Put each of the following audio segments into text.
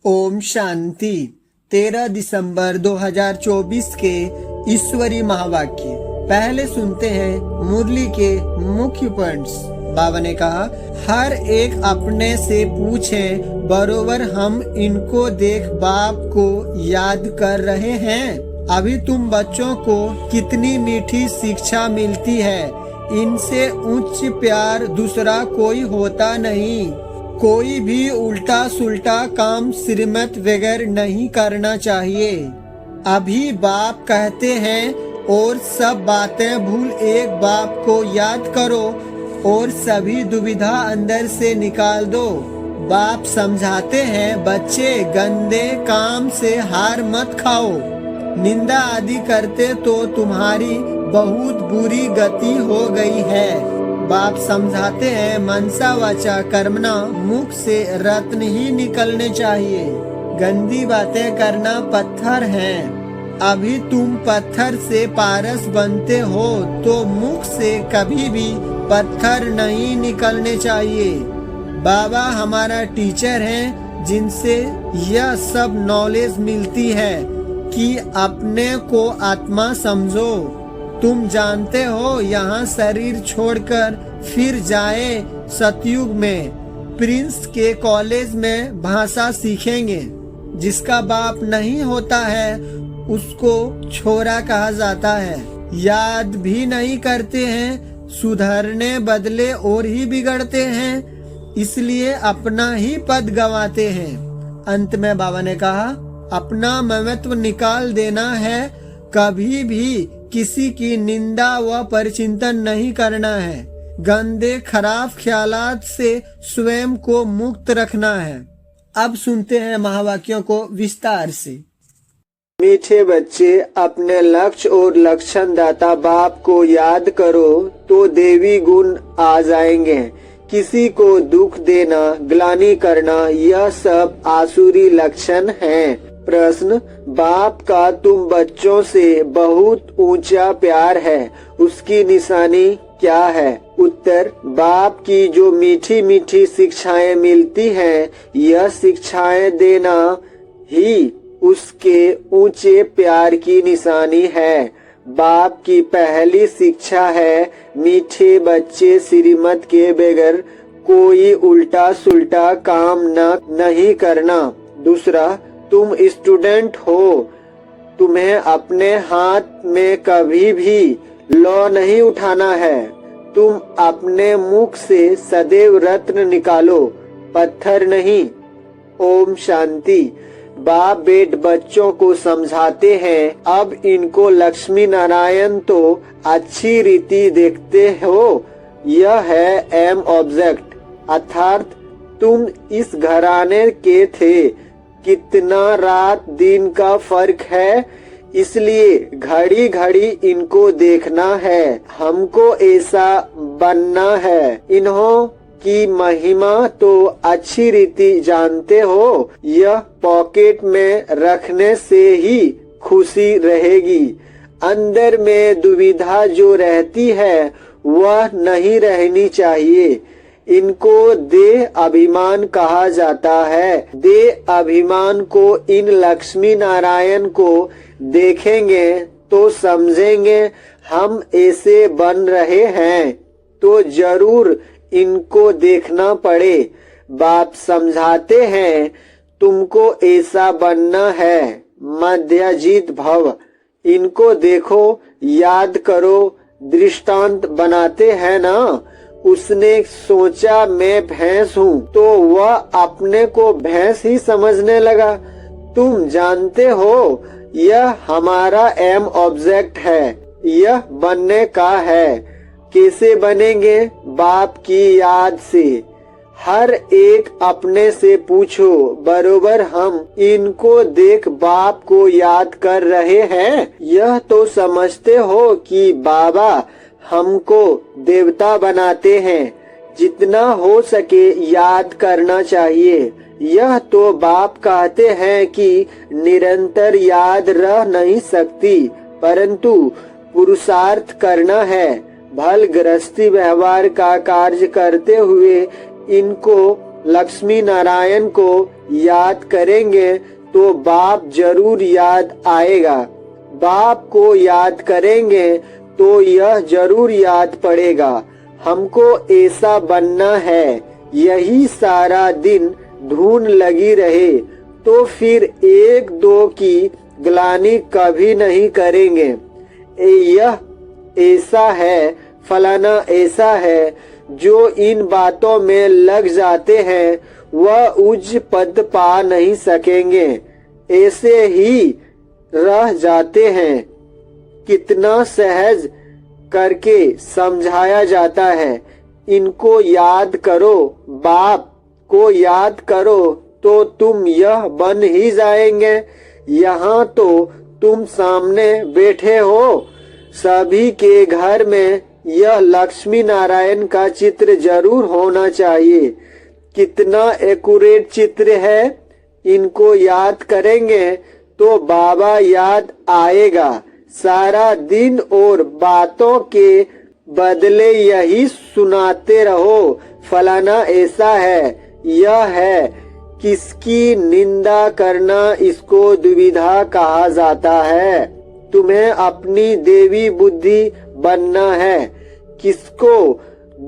ओम शांति। 13 दिसंबर 2024 के ईश्वरी महावाक्य। पहले सुनते हैं मुरली के मुख्य पॉइंट्स। बाबा ने कहा, हर एक अपने से पूछे, बरोबर हम इनको देख बाप को याद कर रहे हैं। अभी तुम बच्चों को कितनी मीठी शिक्षा मिलती है। इनसे उच्च प्यार दूसरा कोई होता नहीं। कोई भी उल्टा सुल्टा काम श्रीमत वगैरह नहीं करना चाहिए। अभी बाप कहते हैं और सब बातें भूल एक बाप को याद करो और सभी दुविधा अंदर से निकाल दो। बाप समझाते हैं, बच्चे गंदे काम से हार मत खाओ। निंदा आदि करते तो तुम्हारी बहुत बुरी गति हो गई है। बाप समझाते हैं, मनसा वाचा कर्मणा, मुख से रत्न ही निकलने चाहिए। गंदी बातें करना पत्थर हैं। अभी तुम पत्थर से पारस बनते हो तो मुख से कभी भी पत्थर नहीं निकलने चाहिए। बाबा हमारा टीचर है, जिनसे यह सब नॉलेज मिलती है कि अपने को आत्मा समझो। तुम जानते हो, यहाँ शरीर छोड़कर फिर जाए सतयुग में प्रिंस के कॉलेज में भाषा सीखेंगे। जिसका बाप नहीं होता है उसको छोरा कहा जाता है। याद भी नहीं करते हैं, सुधरने बदले और ही बिगड़ते हैं, इसलिए अपना ही पद गंवाते हैं। अंत में बाबा ने कहा, अपना महत्व निकाल देना है। कभी भी किसी की निंदा व परिचिंतन नहीं करना है। गंदे खराब ख्यालात से स्वयं को मुक्त रखना है। अब सुनते हैं महावाक्यों को विस्तार से। मीठे बच्चे, अपने लक्ष्य और लक्षण दाता बाप को याद करो तो देवी गुण आ जाएंगे। किसी को दुख देना, ग्लानि करना, यह सब आसुरी लक्षण हैं। प्रश्न, बाप का तुम बच्चों से बहुत ऊंचा प्यार है, उसकी निशानी क्या है? उत्तर, बाप की जो मीठी मीठी शिक्षाएं मिलती हैं, यह शिक्षाएं देना ही उसके ऊंचे प्यार की निशानी है। बाप की पहली शिक्षा है, मीठे बच्चे श्रीमत के बगैर कोई उल्टा सुल्टा काम नहीं करना। दूसरा, तुम स्टूडेंट हो, तुम्हें अपने हाथ में कभी भी लौ नहीं उठाना है। तुम अपने मुख से सदैव रत्न निकालो, पत्थर नहीं। ओम शांति। बाप बेट बच्चों को समझाते हैं, अब इनको लक्ष्मी नारायण तो अच्छी रीति देखते हो। यह है एम ऑब्जेक्ट, अर्थात तुम इस घराने के थे। कितना रात दिन का फर्क है, इसलिए घड़ी घड़ी इनको देखना है। हमको ऐसा बनना है। इन्हों की महिमा तो अच्छी रीति जानते हो। यह पॉकेट में रखने से ही खुशी रहेगी। अंदर में दुविधा जो रहती है वह नहीं रहनी चाहिए। इनको देह अभिमान कहा जाता है। देह अभिमान को इन लक्ष्मी नारायण को देखेंगे तो समझेंगे हम ऐसे बन रहे हैं, तो जरूर इनको देखना पड़े। बाप समझाते हैं, तुमको ऐसा बनना है, मध्यजीत भव। इनको देखो, याद करो, दृष्टांत बनाते हैं ना। उसने सोचा मैं भैंस हूँ, तो वह अपने को भैंस ही समझने लगा। तुम जानते हो, यह हमारा एम ऑब्जेक्ट है, यह बनने का है। कैसे बनेंगे? बाप की याद से। हर एक अपने से पूछो, बरोबर हम इनको देख बाप को याद कर रहे हैं। यह तो समझते हो कि बाबा हमको देवता बनाते हैं। जितना हो सके याद करना चाहिए। यह तो बाप कहते हैं कि निरंतर याद रह नहीं सकती, परंतु पुरुषार्थ करना है। भल गृहस्थी व्यवहार का कार्य करते हुए इनको लक्ष्मी नारायण को याद करेंगे तो बाप जरूर याद आएगा। बाप को याद करेंगे तो यह जरूर याद पड़ेगा। हमको ऐसा बनना है। यही सारा दिन धुन लगी रहे तो फिर एक दो की ग्लानि कभी नहीं करेंगे। यह ऐसा है, फलाना ऐसा है। जो इन बातों में लग जाते हैं वह उच्च पद पा नहीं सकेंगे, ऐसे ही रह जाते हैं। कितना सहज करके समझाया जाता है। इनको याद करो, बाप को याद करो तो तुम यह बन ही जाएंगे। यहाँ तो तुम सामने बैठे हो। सभी के घर में यह लक्ष्मी नारायण का चित्र जरूर होना चाहिए। कितना एक्यूरेट चित्र है। इनको याद करेंगे तो बाबा याद आएगा। सारा दिन और बातों के बदले यही सुनाते रहो, फलाना ऐसा है, यह है। किसकी निंदा करना इसको दुविधा कहा जाता है। तुम्हें अपनी देवी बुद्धि बनना है। किसको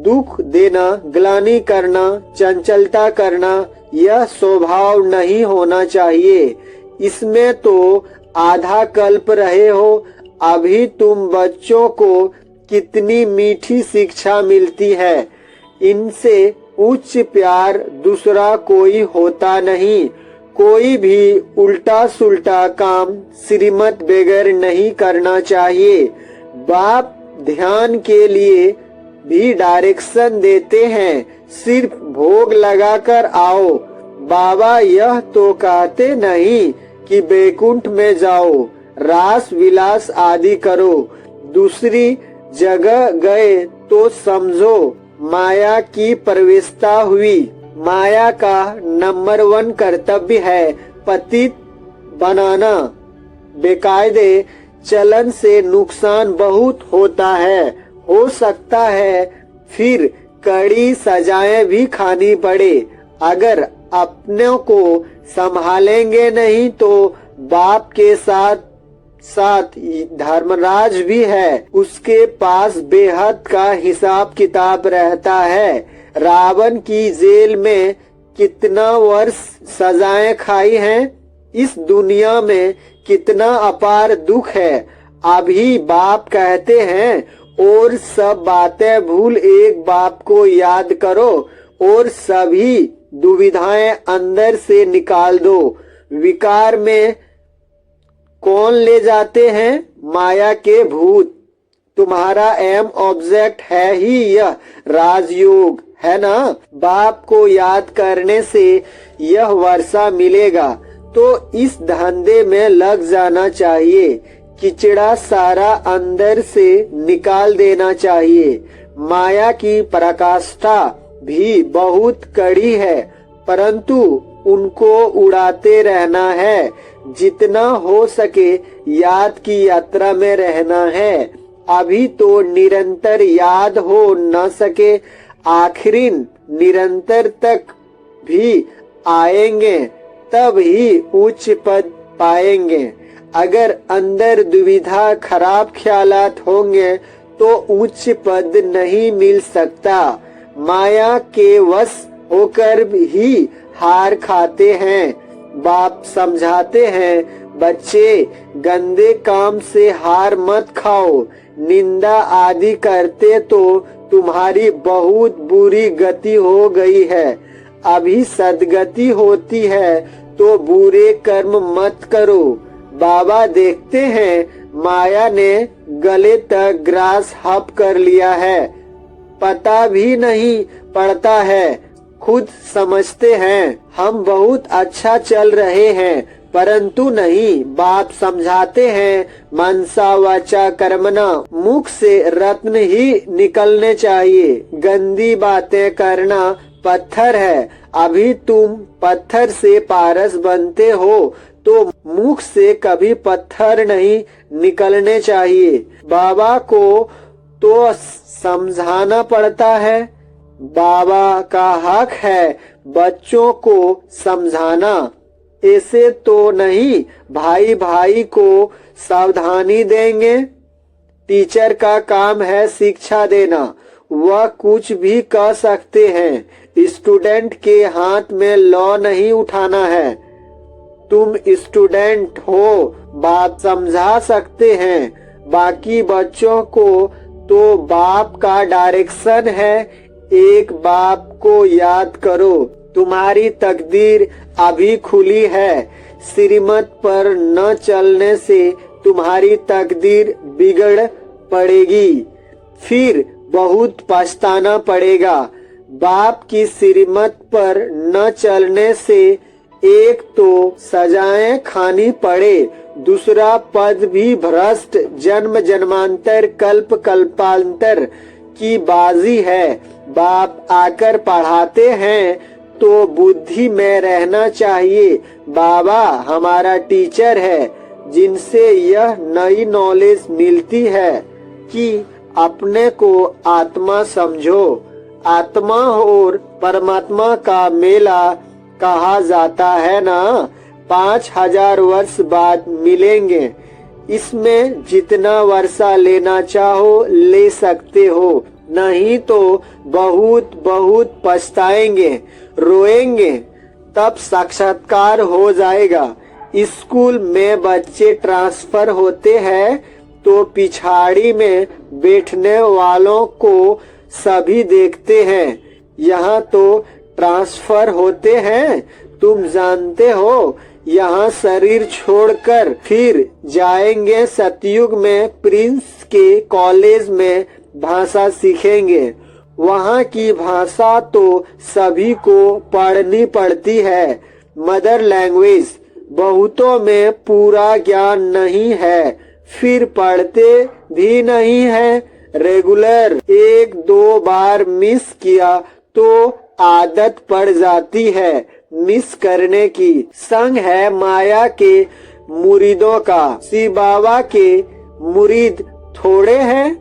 दुख देना, ग्लानि करना, चंचलता करना यह स्वभाव नहीं होना चाहिए। इसमें तो आधा कल्प रहे हो। अभी तुम बच्चों को कितनी मीठी शिक्षा मिलती है। इनसे उच्च प्यार दूसरा कोई होता नहीं। कोई भी उल्टा सुल्टा काम श्रीमत बगैर नहीं करना चाहिए। बाप ध्यान के लिए भी डायरेक्शन देते हैं, सिर्फ भोग लगाकर आओ। बाबा यह तो कहते नहीं कि बैकुंठ में जाओ, रास विलास आदि करो। दूसरी जगह गए तो समझो माया की प्रवेशता हुई। माया का नंबर 1 कर्तव्य है पतित बनाना। बेकायदे चलन से नुकसान बहुत होता है। हो सकता है फिर कड़ी सजाएं भी खानी पड़े। अगर अपनों को संभालेंगे नहीं तो बाप के साथ साथ धर्मराज भी है, उसके पास बेहद का हिसाब किताब रहता है। रावण की जेल में कितना वर्ष सजाएं खाई हैं। इस दुनिया में कितना अपार दुख है। अभी बाप कहते हैं और सब बातें भूल एक बाप को याद करो और सभी दुविधाएं अंदर से निकाल दो। विकार में कौन ले जाते हैं? माया के भूत। तुम्हारा एम ऑब्जेक्ट है ही यह राजयोग, है ना। बाप को याद करने से यह वर्षा मिलेगा तो इस धंधे में लग जाना चाहिए। किचड़ा सारा अंदर से निकाल देना चाहिए। माया की पराकाष्ठा भी बहुत कड़ी है, परंतु उनको उड़ाते रहना है। जितना हो सके याद की यात्रा में रहना है। अभी तो निरंतर याद हो न सके, आखिरी निरंतर तक भी आएंगे तब ही उच्च पद पाएंगे। अगर अंदर दुविधा खराब ख्यालात होंगे तो उच्च पद नहीं मिल सकता। माया के वश होकर ही हार खाते हैं। बाप समझाते हैं, बच्चे गंदे काम से हार मत खाओ। निंदा आदि करते तो तुम्हारी बहुत बुरी गति हो गई है। अभी सदगति होती है तो बुरे कर्म मत करो। बाबा देखते हैं माया ने गले तक ग्रास हप कर लिया है, पता भी नहीं पड़ता है। खुद समझते हैं हम बहुत अच्छा चल रहे हैं, परंतु नहीं। बाप समझाते हैं मनसा वाचा कर्मणा, मुख से रत्न ही निकलने चाहिए। गंदी बातें करना पत्थर है। अभी तुम पत्थर से पारस बनते हो तो मुख से कभी पत्थर नहीं निकलने चाहिए। बाबा को तो समझाना पड़ता है। बाबा का हक है बच्चों को समझाना। ऐसे तो नहीं भाई भाई को सावधानी देंगे। टीचर का काम है शिक्षा देना, वह कुछ भी कह सकते हैं। स्टूडेंट के हाथ में लॉ नहीं उठाना है। तुम स्टूडेंट हो, बात समझा सकते हैं। बाकी बच्चों को तो बाप का डायरेक्शन है। एक बाप को याद करो, तुम्हारी तकदीर अभी खुली है। श्रीमत पर न चलने से तुम्हारी तकदीर बिगड़ पड़ेगी, फिर बहुत पछताना पड़ेगा। बाप की श्रीमत पर न चलने से एक तो सजाएं खानी पड़े, दूसरा पद भी भ्रष्ट। जन्म जन्मांतर कल्प कल्पांतर की बाजी है। बाप आकर पढ़ाते हैं तो बुद्धि में रहना चाहिए। बाबा हमारा टीचर है, जिनसे यह नई नॉलेज मिलती है कि अपने को आत्मा समझो। आत्मा और परमात्मा का मेला कहा जाता है ना, 5000 वर्ष बाद मिलेंगे। इसमें जितना वर्षा लेना चाहो ले सकते हो, नहीं तो बहुत बहुत पछताएंगे, रोएंगे। तब साक्षात्कार हो जाएगा। स्कूल में बच्चे ट्रांसफर होते हैं तो पिछाड़ी में बैठने वालों को सभी देखते हैं। यहाँ तो ट्रांसफर होते हैं, तुम जानते हो। यहाँ शरीर छोड़कर फिर जाएंगे सतयुग में, प्रिंस के कॉलेज में भाषा सीखेंगे। वहाँ की भाषा तो सभी को पढ़नी पड़ती है, मदर लैंग्वेज। बहुतों में पूरा ज्ञान नहीं है, फिर पढ़ते भी नहीं है। रेगुलर 1-2 बार मिस किया तो आदत पड़ जाती है मिस करने की। संग है माया के मुरीदों का। शिव बाबा के मुरीद थोड़े हैं,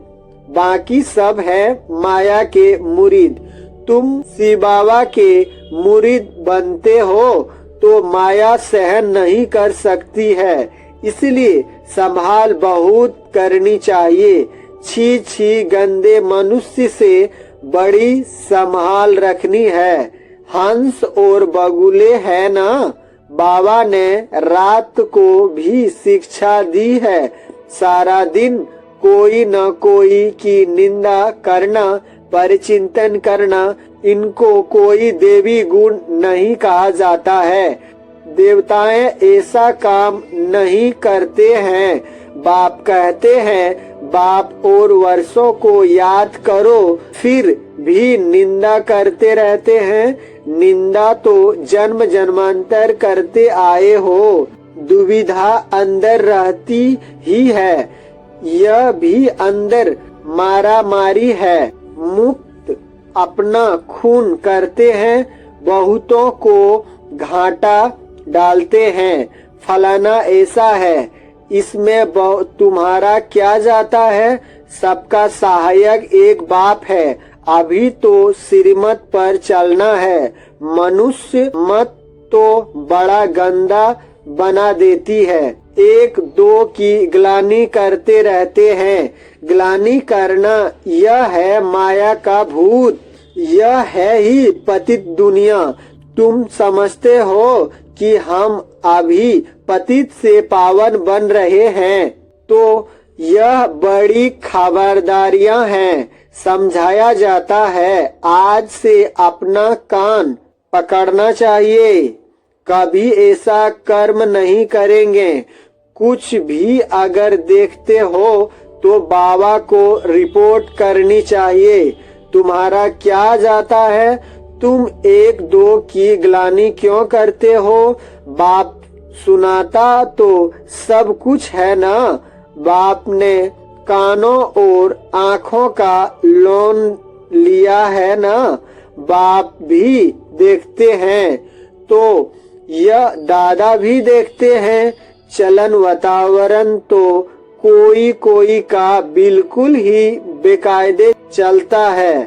बाकी सब है माया के मुरीद। तुम शिव बाबा के मुरीद बनते हो तो माया सहन नहीं कर सकती है, इसलिए संभाल बहुत करनी चाहिए। छी छी गंदे मनुष्य से बड़ी संभाल रखनी है। हंस और बगुले है ना, बाबा ने रात को भी शिक्षा दी है। सारा दिन कोई न कोई की निंदा करना, परिचिंतन करना, इनको कोई देवी गुण नहीं कहा जाता है। देवताएं ऐसा काम नहीं करते हैं। बाप कहते हैं बाप और वर्षों को याद करो, फिर भी निंदा करते रहते हैं। निंदा तो जन्म जन्मांतर करते आए हो, दुविधा अंदर रहती ही है। यह भी अंदर मारा मारी है। मुक्त अपना खून करते हैं, बहुतों को घाटा डालते हैं। फलाना ऐसा है, इसमें तुम्हारा क्या जाता है। सबका सहायक एक बाप है। अभी तो श्रीमत पर चलना है। मनुष्य मत तो बड़ा गंदा बना देती है। 1-2 की ग्लानि करते रहते हैं। ग्लानि करना यह है माया का भूत, यह है ही पतित दुनिया। तुम समझते हो कि हम अभी पतित से पावन बन रहे हैं, तो यह बड़ी खबरदारियां हैं। समझाया जाता है आज से अपना कान पकड़ना चाहिए, कभी ऐसा कर्म नहीं करेंगे। कुछ भी अगर देखते हो तो बाबा को रिपोर्ट करनी चाहिए। तुम्हारा क्या जाता है, तुम 1-2 की ग्लानि क्यों करते हो। बाप सुनाता तो सब कुछ है ना। बाप ने कानों और आँखों का लोन लिया है ना। बाप भी देखते हैं तो यह दादा भी देखते हैं। चलन वातावरण तो कोई कोई का बिल्कुल ही बेकायदे चलता है।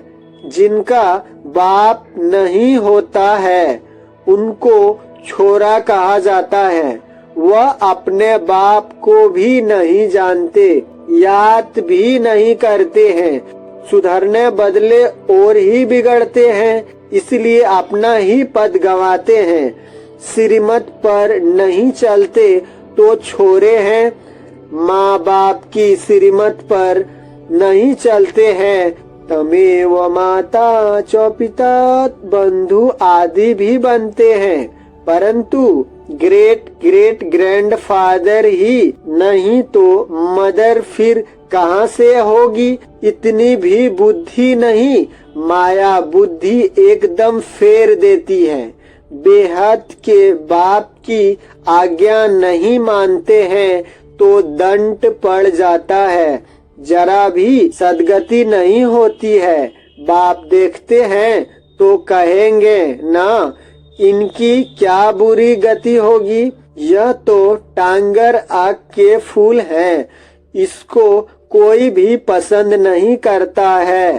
जिनका बाप नहीं होता है उनको छोरा कहा जाता है। वह अपने बाप को भी नहीं जानते, याद भी नहीं करते हैं, सुधरने बदले और ही बिगड़ते हैं, इसलिए अपना ही पद गंवाते हैं। श्रीमत पर नहीं चलते तो छोरे हैं, माँ बाप की श्रीमत पर नहीं चलते हैं। तमेव माता च पिता बंधु आदि भी बनते हैं, परंतु ग्रेट ग्रेट ग्रैंडफादर ही नहीं तो मदर फिर कहाँ से होगी। इतनी भी बुद्धि नहीं, माया बुद्धि एकदम फेर देती है। बेहद के बाप की आज्ञा नहीं मानते हैं तो दंड पड़ जाता है, जरा भी सदगति नहीं होती है। बाप देखते हैं तो कहेंगे ना, इनकी क्या बुरी गति होगी, यह तो टांगर आग के फूल है, इसको कोई भी पसंद नहीं करता है,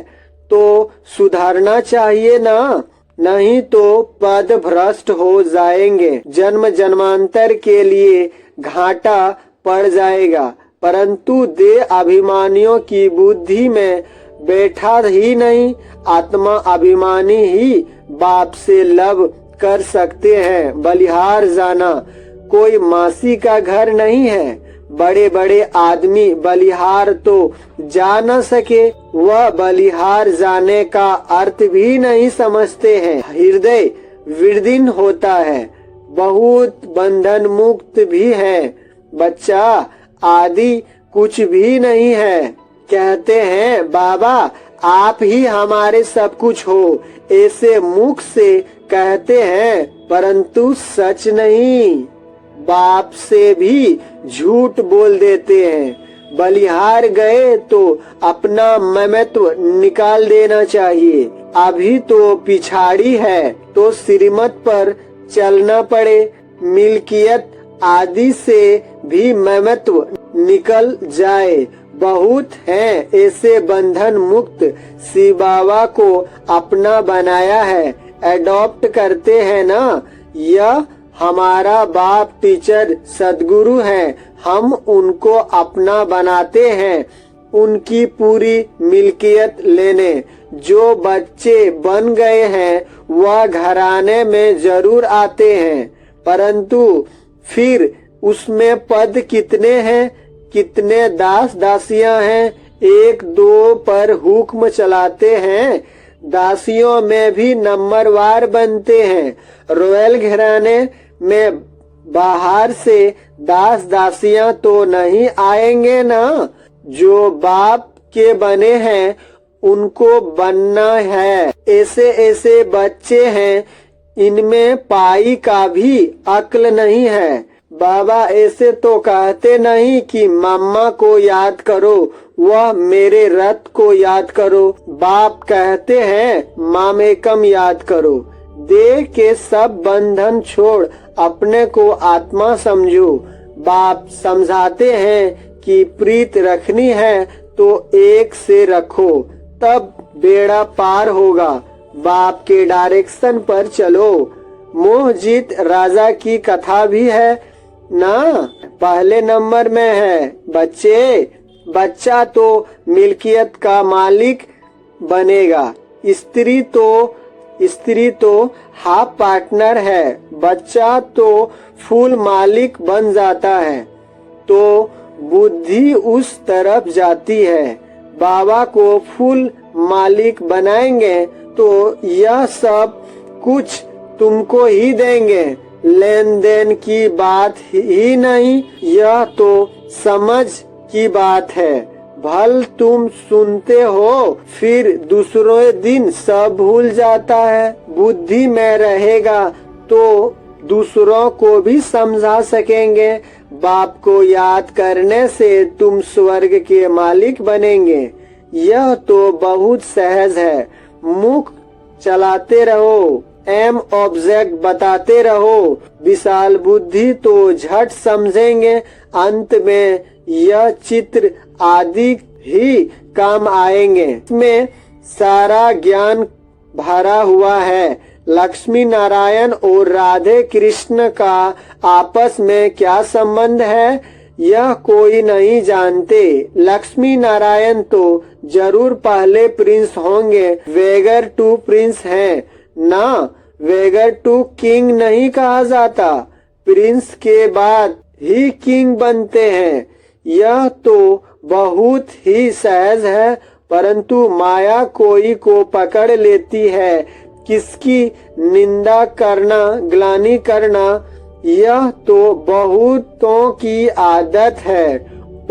तो सुधारना चाहिए ना, नहीं तो पद भ्रष्ट हो जाएंगे, जन्म जन्मांतर के लिए घाटा पड़ जाएगा। परंतु देह अभिमानियों की बुद्धि में बैठा ही नहीं, आत्मा अभिमानी ही बाप से लव कर सकते हैं। बलिहार जाना कोई मासी का घर नहीं है, बड़े बड़े आदमी बलिहार तो जा न सके, वह बलिहार जाने का अर्थ भी नहीं समझते हैं। हृदय विदीर्ण होता है, बहुत बंधन मुक्त भी है, बच्चा आदि कुछ भी नहीं है। कहते हैं बाबा आप ही हमारे सब कुछ हो, ऐसे मुख से कहते हैं, परंतु सच नहीं। बाप से भी झूठ बोल देते हैं। बलिहार गए तो अपना ममत्व निकाल देना चाहिए। अभी तो पिछाड़ी है तो श्रीमत पर चलना पड़े। मिल्कियत आदि से भी ममत्व निकल जाए। बहुत हैं ऐसे बंधन मुक्त, शिव बाबा को अपना बनाया है, एडॉप्ट करते हैं ना। यह हमारा बाप टीचर सदगुरु हैं, हम उनको अपना बनाते हैं, उनकी पूरी मिल्कियत लेने। जो बच्चे बन गए हैं वह घराने में जरूर आते हैं, परंतु फिर उसमें पद कितने हैं, कितने दास दासियां हैं, एक दो पर हुक्म चलाते हैं। दासियों में भी नंबरवार बनते हैं। रॉयल घराने में बाहर से दास दासियां तो नहीं आएंगे ना। जो बाप के बने हैं उनको बनना है। ऐसे ऐसे बच्चे हैं, इनमें पाई का भी अक्ल नहीं है। बाबा ऐसे तो कहते नहीं कि मम्मा को याद करो, वह मेरे रथ को याद करो। बाप कहते हैं मामेकम याद करो। देह के सब बंधन छोड़ अपने को आत्मा समझो। बाप समझाते हैं कि प्रीत रखनी है तो एक से रखो, तब बेड़ा पार होगा। बाप के डायरेक्शन पर चलो। मोहजीत राजा की कथा भी है ना, पहले नंबर में है। बच्चा तो मिल्कियत का मालिक बनेगा, स्त्री तो हाफ पार्टनर है, बच्चा तो फुल मालिक बन जाता है, तो बुद्धि उस तरफ जाती है। बाबा को फुल मालिक बनाएंगे तो यह सब कुछ तुमको ही देंगे। लेन देन की बात ही नहीं, यह तो समझ की बात है। भल तुम सुनते हो फिर दूसरे दिन सब भूल जाता है। बुद्धि में रहेगा तो दूसरों को भी समझा सकेंगे। बाप को याद करने से तुम स्वर्ग के मालिक बनेंगे। यह तो बहुत सहज है। मुख चलाते रहो, एम ऑब्जेक्ट बताते रहो। विशाल बुद्धि तो झट समझेंगे। अंत में यह चित्र आदि ही काम आएंगे। इसमें सारा ज्ञान भरा हुआ है। लक्ष्मी नारायण और राधे कृष्ण का आपस में क्या संबंध है, यह कोई नहीं जानते। लक्ष्मी नारायण तो जरूर पहले प्रिंस होंगे, वेगर टू प्रिंस हैं ना। वेगर टू किंग नहीं कहा जाता, प्रिंस के बाद ही किंग बनते हैं। यह तो बहुत ही सहज है, परंतु माया कोई को पकड़ लेती है। किसकी निंदा करना, ग्लानि करना, यह तो बहुतों की आदत है।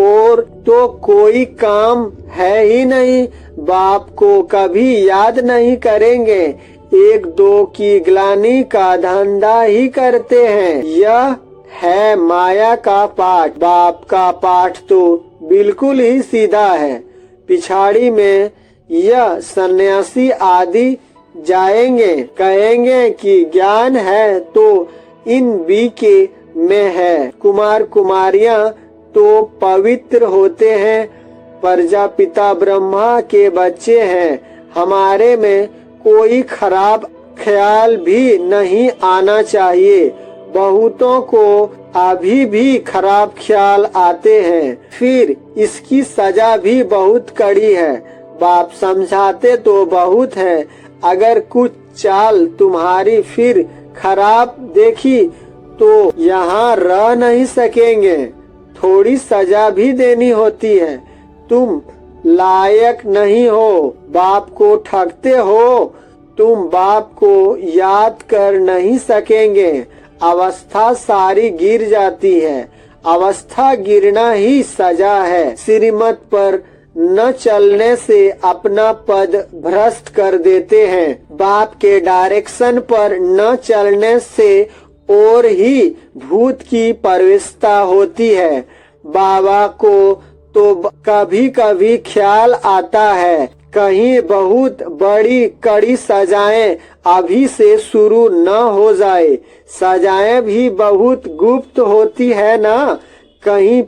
और तो कोई काम है ही नहीं, बाप को कभी याद नहीं करेंगे, एक दो की ग्लानि का धंधा ही करते हैं। यह है माया का पाठ। बाप का पाठ तो बिल्कुल ही सीधा है। पिछाड़ी में यह सन्यासी आदि जाएंगे, कहेंगे कि ज्ञान है तो इन बीके में है। कुमार कुमारियां तो पवित्र होते हैं, प्रजापिता ब्रह्मा के बच्चे हैं। हमारे में कोई खराब ख्याल भी नहीं आना चाहिए। बहुतों को अभी भी खराब ख्याल आते हैं, फिर इसकी सजा भी बहुत कड़ी है। बाप समझाते तो बहुत है, अगर कुछ चाल तुम्हारी फिर खराब देखी तो यहाँ रह नहीं सकेंगे, थोड़ी सजा भी देनी होती है। तुम लायक नहीं हो, बाप को ठगते हो, तुम बाप को याद कर नहीं सकेंगे, अवस्था सारी गिर जाती है। अवस्था गिरना ही सजा है। श्रीमत पर न चलने से अपना पद भ्रष्ट कर देते हैं। बाप के डायरेक्शन पर न चलने से और ही भूत की प्रवेशता होती है। बाबा को तो कभी कभी ख्याल आता है, कहीं बहुत बड़ी कड़ी सजाएं अभी से शुरू न हो जाए। सजाएं भी बहुत गुप्त होती है ना, कहीं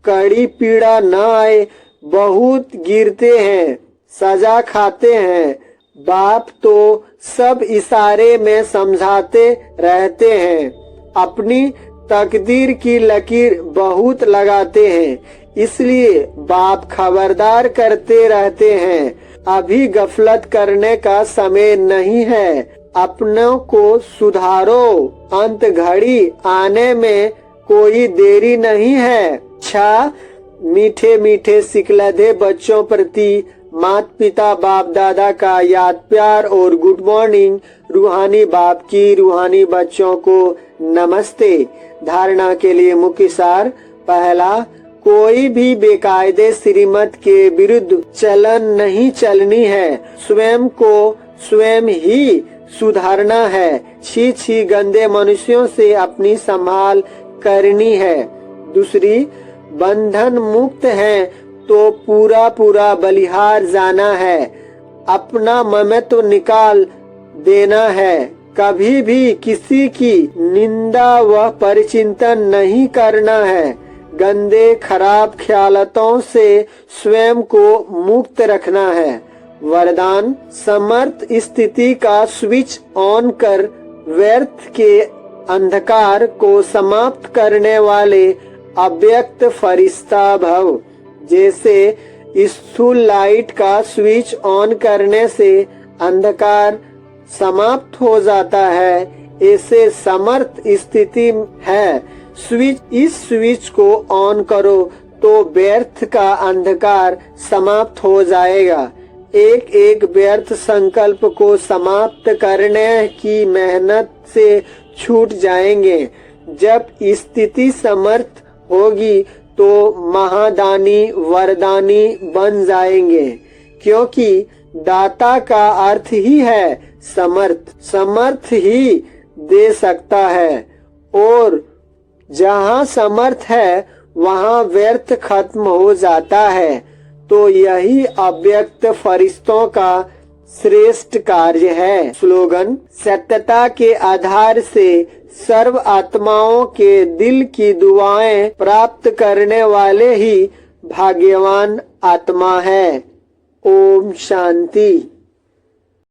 कड़ी पीड़ा न आए। बहुत गिरते हैं, सजा खाते हैं। बाप तो सब इशारे में समझाते रहते हैं। अपनी तकदीर की लकीर बहुत लगाते हैं, इसलिए बाप खबरदार करते रहते हैं। अभी गफलत करने का समय नहीं है, अपनों को सुधारो, अंत घड़ी आने में कोई देरी नहीं है। अच्छा, मीठे मीठे सिकलधे बच्चों प्रति माता पिता बाप दादा का याद प्यार और गुड मॉर्निंग। रूहानी बाप की रूहानी बच्चों को नमस्ते। धारणा के लिए मुख्य सार। पहला, कोई भी बेकायदे श्रीमत के विरुद्ध चलन नहीं चलनी है, स्वयं को स्वयं ही सुधारना है। छी छी गंदे मनुष्यों से अपनी संभाल करनी है। दूसरी, बंधन मुक्त है तो पूरा पूरा बलिहार जाना है, अपना ममत्व निकाल देना है। कभी भी किसी की निंदा व परिचिंतन नहीं करना है। गंदे खराब ख्यालतों से स्वयं को मुक्त रखना है। वरदान, समर्थ स्थिति का स्विच ऑन कर व्यर्थ के अंधकार को समाप्त करने वाले अव्यक्त फरिश्ता भव। जैसे स्थूल लाइट का स्विच ऑन करने से अंधकार समाप्त हो जाता है, ऐसे समर्थ स्थिति है। इस स्विच को ऑन करो तो व्यर्थ का अंधकार समाप्त हो जाएगा। एक एक व्यर्थ संकल्प को समाप्त करने की मेहनत से छूट जाएंगे। जब स्थिति समर्थ होगी तो महादानी वरदानी बन जाएंगे, क्योंकि दाता का अर्थ ही है समर्थ। समर्थ ही दे सकता है, और जहाँ समर्थ है वहाँ व्यर्थ खत्म हो जाता है। तो यही अव्यक्त फरिश्तों का श्रेष्ठ कार्य है। स्लोगन, सत्यता के आधार से सर्व आत्माओं के दिल की दुआएं प्राप्त करने वाले ही भाग्यवान आत्मा है। ओम शांति।